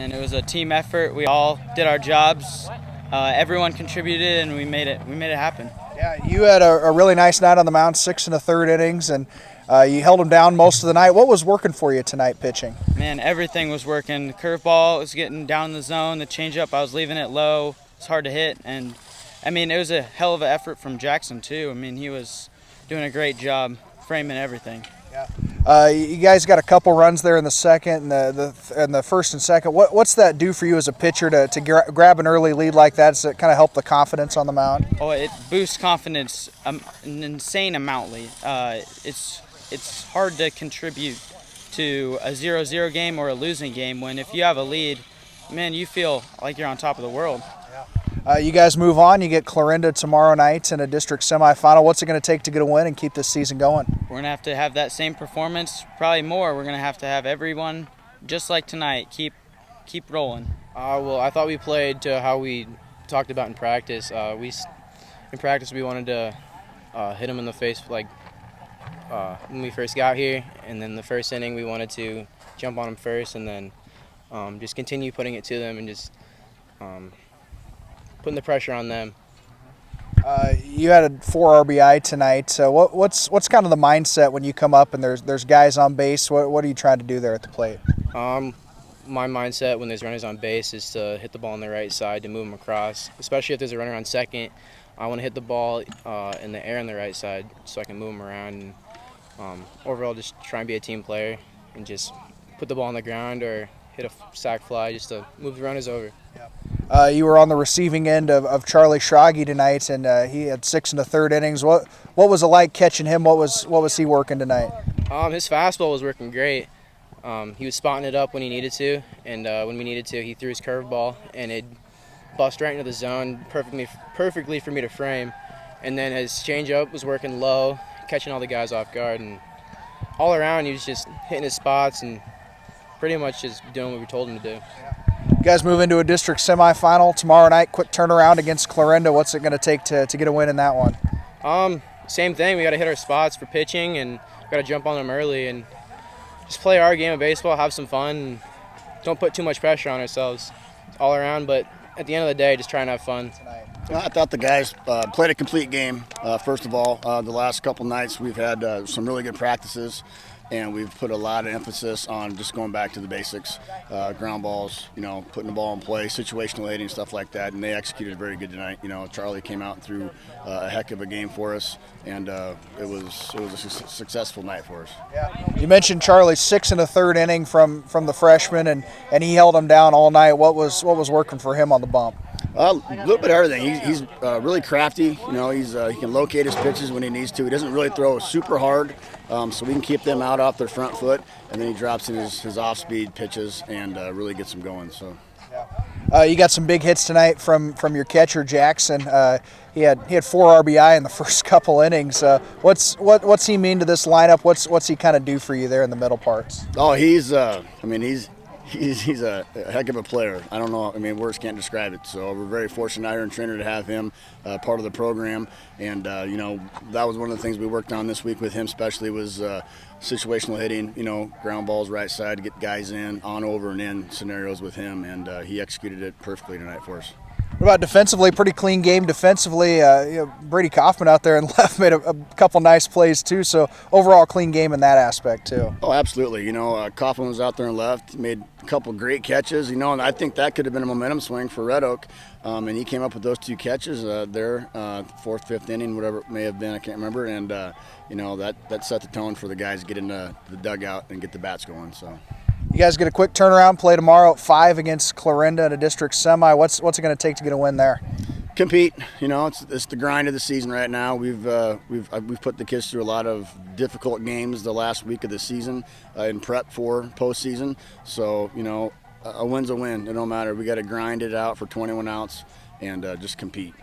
man. It was a team effort. We all did our jobs. Everyone contributed, and we made it happen. Yeah, you had a really nice night on the mound, 6 1/3 innings, and you held them down most of the night. What was working for you tonight pitching? Man, everything was working. The curveball was getting down in the zone. The changeup, I was leaving it low. It's hard to hit, and I mean, it was a hell of an effort from Jackson too. I mean, he was doing a great job framing everything. Yeah. You guys got a couple runs there in the second and the first and second. What's that do for you as a pitcher to grab an early lead like that? Does it kind of help the confidence on the mound? Oh, it boosts confidence an insane amountly. It's hard to contribute to a 0-0 game or a losing game when if you have a lead, man, you feel like you're on top of the world. You guys move on. You get Clarinda tomorrow night in a district semifinal. What's it going to take to get a win and keep this season going? We're going to have that same performance, probably more. We're going to have everyone, just like tonight, keep rolling. Well, I thought we played to how we talked about in practice. In practice, we wanted to hit them in the face like when we first got here, and then the first inning we wanted to jump on them first, and then just continue putting it to them and just putting the pressure on them. You had a 4 RBI tonight. So what's kind of the mindset when you come up and there's guys on base? What are you trying to do there at the plate? My mindset when there's runners on base is to hit the ball on the right side to move them across, especially if there's a runner on second. I want to hit the ball in the air on the right side so I can move them around. And overall, just try and be a team player and just put the ball on the ground or hit a sac fly just to move the runners over. You were on the receiving end of Charlie Schrage tonight, and he had 6 1/3 innings. What was it like catching him? What was he working tonight? His fastball was working great. He was spotting it up when he needed to, and when we needed to, he threw his curveball, and it bust right into the zone perfectly for me to frame. And then his changeup was working low, catching all the guys off guard, and all around he was just hitting his spots and pretty much just doing what we told him to do. You guys move into a district semifinal tomorrow night. Quick turnaround against Clarinda. What's it going to take to get a win in that one? Same thing. We got to hit our spots for pitching, and got to jump on them early and just play our game of baseball, have some fun, and don't put too much pressure on ourselves all around. But at the end of the day, just try and have fun. I thought the guys played a complete game. First of all, the last couple nights we've had some really good practices, and we've put a lot of emphasis on just going back to the basics, ground balls, putting the ball in play, situational hitting, stuff like that, and they executed very good tonight. Charlie came out and threw a heck of a game for us, and it was a successful night for us. Yeah. You mentioned Charlie's 6 1/3 inning from the freshman, and he held him down all night. What was working for him on the bump? A little bit of everything. He's really crafty. He can locate his pitches when he needs to. He doesn't really throw super hard, so we can keep them out off their front foot. And then he drops in his off-speed pitches and really gets them going. So. You got some big hits tonight from your catcher Jackson. He had 4 RBI in the first couple innings. What's he mean to this lineup? What's he kind of do for you there in the middle parts? Oh, he's a heck of a player. I don't know. Words can't describe it. So we're very fortunate out here in Treynor to have him part of the program. And, that was one of the things we worked on this week with him especially was situational hitting, ground balls right side to get guys in, on, over, and in scenarios with him. And he executed it perfectly tonight for us. What about defensively? Pretty clean game defensively. Brady Kaufman out there and left made a couple nice plays too. So overall, clean game in that aspect too. Oh, absolutely. Kaufman was out there and left, made a couple great catches. And I think that could have been a momentum swing for Red Oak. And he came up with those 2 catches there, 4th, 5th inning, whatever it may have been. I can't remember. And that set the tone for the guys to get into the dugout and get the bats going. So. You guys get a quick turnaround, play tomorrow at 5 against Clarinda at a district semi. What's it going to take to get a win there? Compete. It's the grind of the season right now. We've put the kids through a lot of difficult games the last week of the season in prep for postseason. So a win's a win. It don't matter. We got to grind it out for 21 outs and just compete.